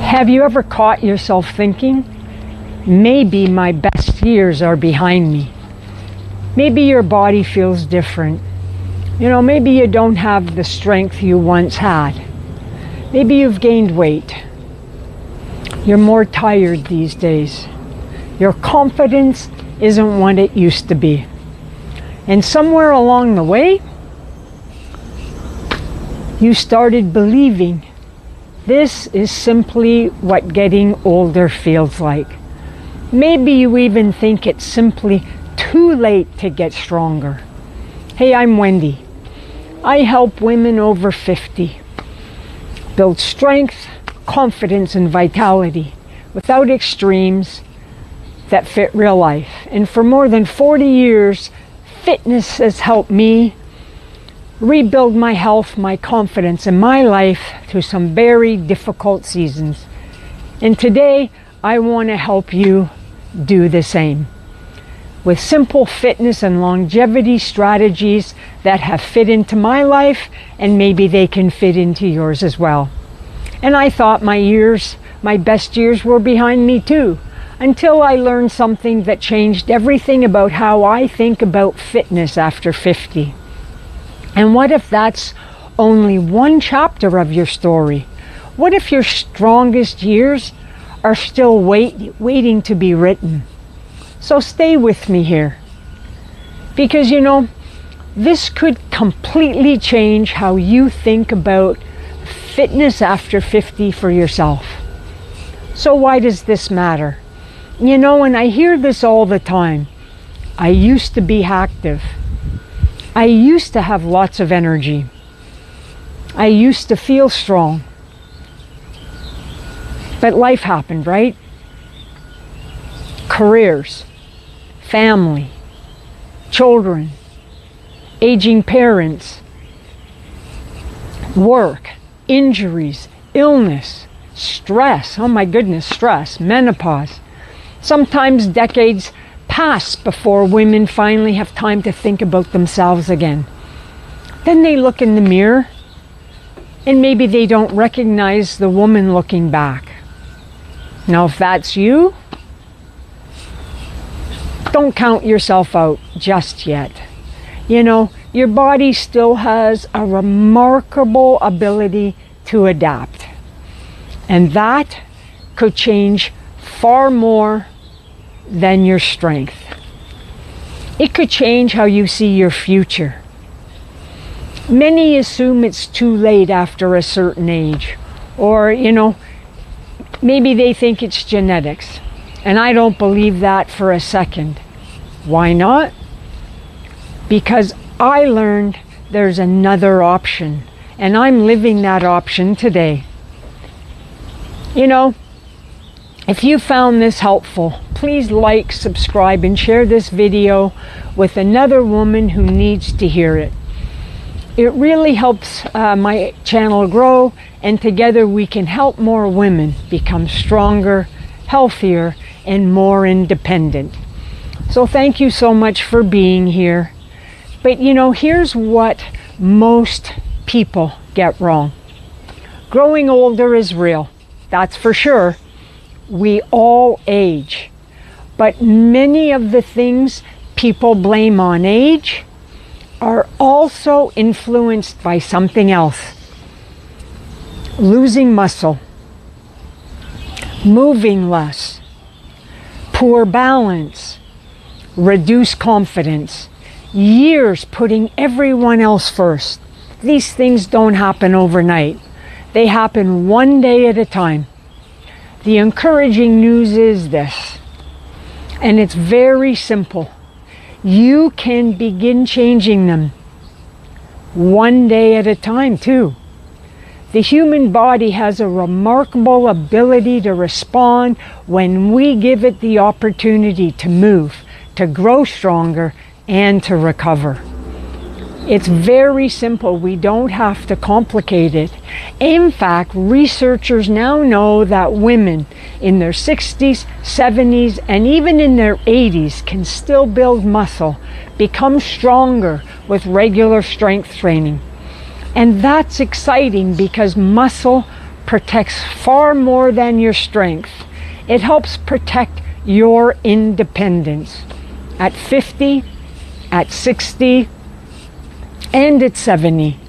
Have you ever caught yourself thinking, maybe my best years are behind me? Maybe your body feels different. Maybe you don't have the strength you once had. Maybe you've gained weight. You're more tired these days. Your confidence isn't what it used to be. And somewhere along the way, you started believing this is simply what getting older feels like. Maybe you even think it's simply too late to get stronger. Hey, I'm Wendy. I help women over 50 build strength, confidence, and vitality without extremes that fit real life. And for more than 40 years, fitness has helped me rebuild my health, my confidence, and my life through some very difficult seasons. And today, I want to help you do the same with simple fitness and longevity strategies that have fit into my life, and maybe they can fit into yours as well. And I thought my best years were behind me too, until I learned something that changed everything about how I think about fitness after 50. And what if that's only one chapter of your story? What if your strongest years are still waiting to be written? So stay with me here, because this could completely change how you think about fitness after 50 for yourself. So why does this matter? And I hear this all the time. I used to be active. I used to have lots of energy. I used to feel strong. But life happened, right? Careers, family, children, aging parents, work, injuries, illness, stress. Oh my goodness, stress, menopause. Sometimes decades pass before women finally have time to think about themselves again. Then they look in the mirror and maybe they don't recognize the woman looking back. Now, if that's you, don't count yourself out just yet. Your body still has a remarkable ability to adapt. And that could change far more than your strength. It could change how you see your future. Many assume it's too late after a certain age, or maybe they think it's genetics. And I don't believe that for a second. Why not? Because I learned there's another option, and I'm living that option today. If you found this helpful, please like, subscribe, and share this video with another woman who needs to hear it. It really helps my channel grow, and together we can help more women become stronger, healthier, and more independent. So thank you so much for being here. But here's what most people get wrong. Growing older is real, that's for sure. We all age, but many of the things people blame on age are also influenced by something else. Losing muscle, moving less, poor balance, reduced confidence, years putting everyone else first. These things don't happen overnight. They happen one day at a time. The encouraging news is this, and it's very simple. You can begin changing them one day at a time too. The human body has a remarkable ability to respond when we give it the opportunity to move, to grow stronger, and to recover. It's very simple. We don't have to complicate it. In fact, researchers now know that women in their 60s, 70s, and even in their 80s can still build muscle, become stronger with regular strength training. And that's exciting because muscle protects far more than your strength. It helps protect your independence at 50, at 60, and at 70,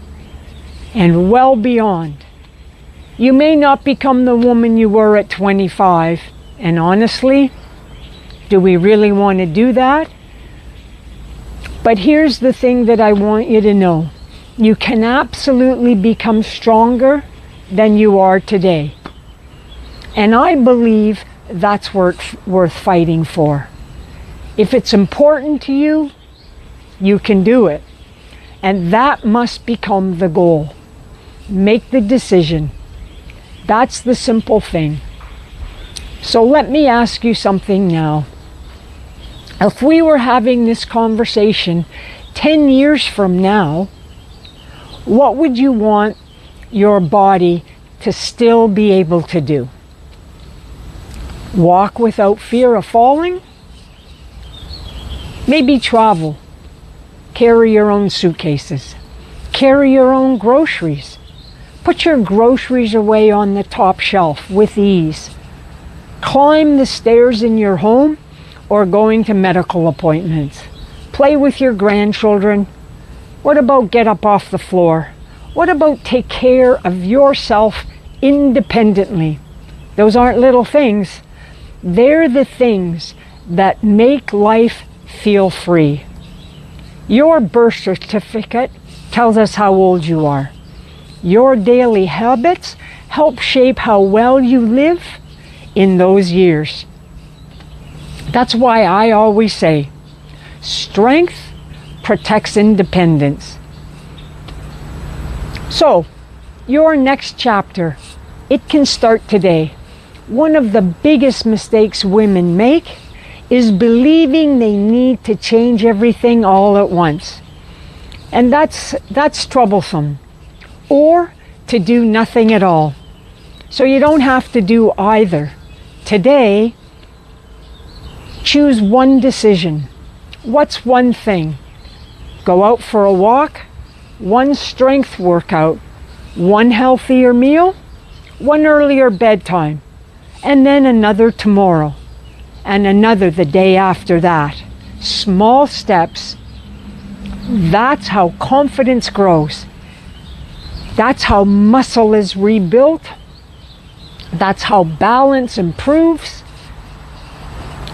and well beyond. You may not become the woman you were at 25, and honestly, do we really want to do that? But here's the thing that I want you to know. You can absolutely become stronger than you are today. And I believe that's worth fighting for. If it's important to you, you can do it. And that must become the goal. Make the decision. That's the simple thing. So let me ask you something now. If we were having this conversation 10 years from now, what would you want your body to still be able to do? Walk without fear of falling? Maybe travel. Carry your own suitcases. Carry your own groceries. Put your groceries away on the top shelf with ease. Climb the stairs in your home or going to medical appointments. Play with your grandchildren. What about get up off the floor? What about take care of yourself independently? Those aren't little things. They're the things that make life feel free. Your birth certificate tells us how old you are. Your daily habits help shape how well you live in those years. That's why I always say, strength protects independence. So, your next chapter, it can start today. One of the biggest mistakes women make is believing they need to change everything all at once. And that's troublesome. Or to do nothing at all. So you don't have to do either. Today, choose one decision. What's one thing? Go out for a walk, one strength workout, one healthier meal, one earlier bedtime, and then another tomorrow, and another the day after that. Small steps. That's how confidence grows. That's how muscle is rebuilt. That's how balance improves.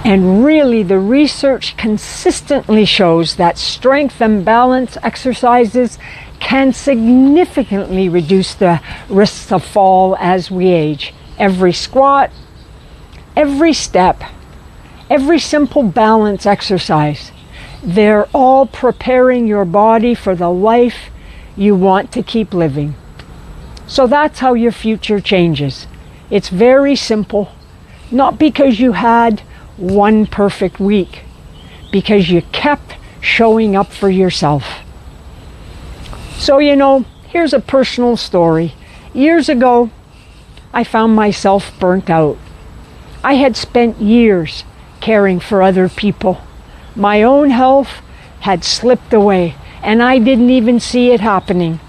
And really, the research consistently shows that strength and balance exercises can significantly reduce the risks of fall as we age. Every squat, every step, every simple balance exercise, they're all preparing your body for the life you want to keep living. So that's how your future changes. It's very simple, not because you had one perfect week, because you kept showing up for yourself. So, here's a personal story. Years ago, I found myself burnt out. I had spent years caring for other people. My own health had slipped away, and I didn't even see it happening.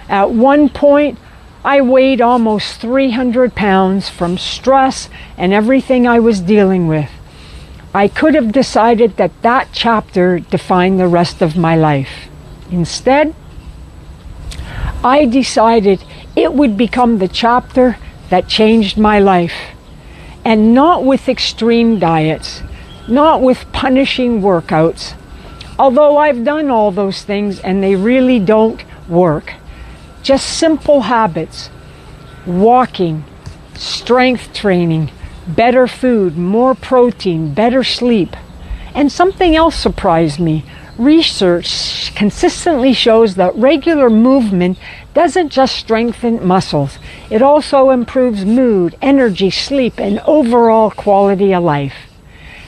At one point, I weighed almost 300 pounds from stress and everything I was dealing with. I could have decided that that chapter defined the rest of my life. Instead, I decided it would become the chapter that changed my life. And not with extreme diets, not with punishing workouts, although I've done all those things and they really don't work. Just simple habits, walking, strength training, better food, more protein, better sleep. And something else surprised me. Research consistently shows that regular movement doesn't just strengthen muscles, it also improves mood, energy, sleep, and overall quality of life.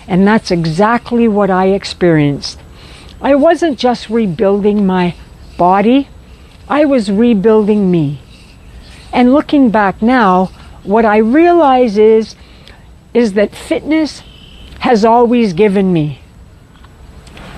And that's exactly what I experienced. I wasn't just rebuilding my body, I was rebuilding me. And looking back now, what I realize is that fitness has always given me.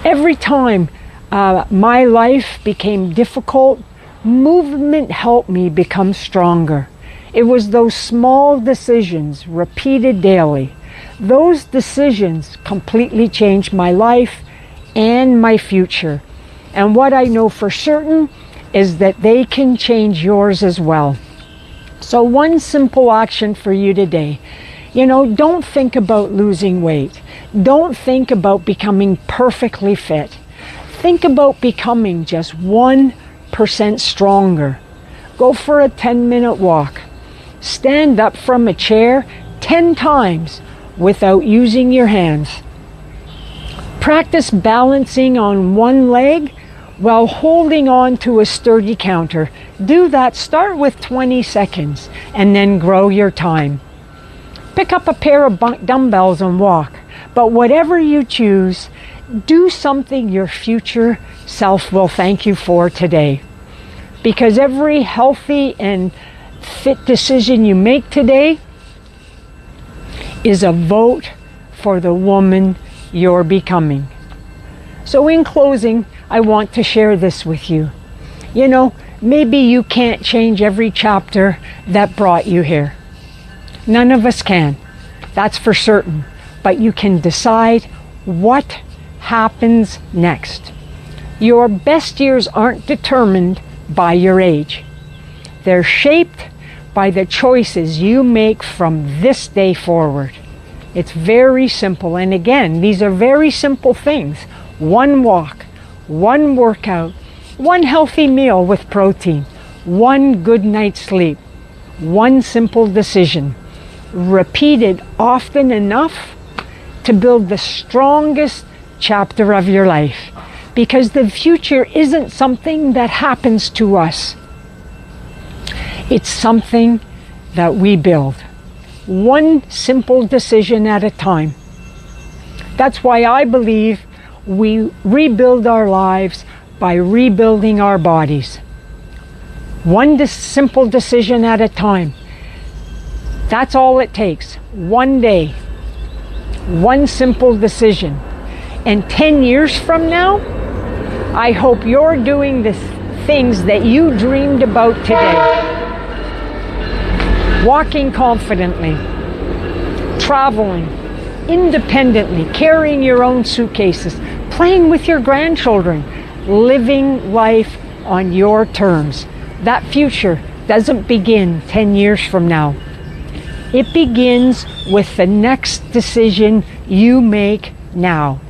Every time my life became difficult, movement helped me become stronger. It was those small decisions repeated daily. Those decisions completely changed my life and my future. And what I know for certain is that they can change yours as well. So one simple action for you today. Don't think about losing weight. Don't think about becoming perfectly fit. Think about becoming just 1% stronger. Go for a 10-minute walk. Stand up from a chair 10 times without using your hands. Practice balancing on one leg while holding on to a sturdy counter. Do that. Start with 20 seconds and then grow your time. Pick up a pair of dumbbells and walk. But whatever you choose, do something your future self will thank you for today. Because every healthy and fit decision you make today is a vote for the woman you're becoming. So in closing, I want to share this with you. Maybe you can't change every chapter that brought you here. None of us can, that's for certain. But you can decide what happens next. Your best years aren't determined by your age. They're shaped by the choices you make from this day forward. It's very simple. And again, these are very simple things. One walk, one workout, one healthy meal with protein, one good night's sleep, one simple decision, repeated often enough to build the strongest chapter of your life. Because the future isn't something that happens to us. It's something that we build. One simple decision at a time. That's why I believe we rebuild our lives by rebuilding our bodies. One simple decision at a time. That's all it takes. One day. One simple decision. And 10 years from now, I hope you're doing the things that you dreamed about today. Walking confidently, traveling independently, carrying your own suitcases, playing with your grandchildren, living life on your terms. That future doesn't begin 10 years from now. It begins with the next decision you make now.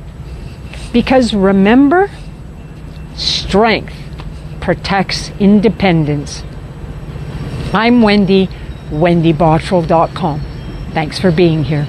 Because remember, strength protects independence. I'm Wendy, WendyBottrell.com. Thanks for being here.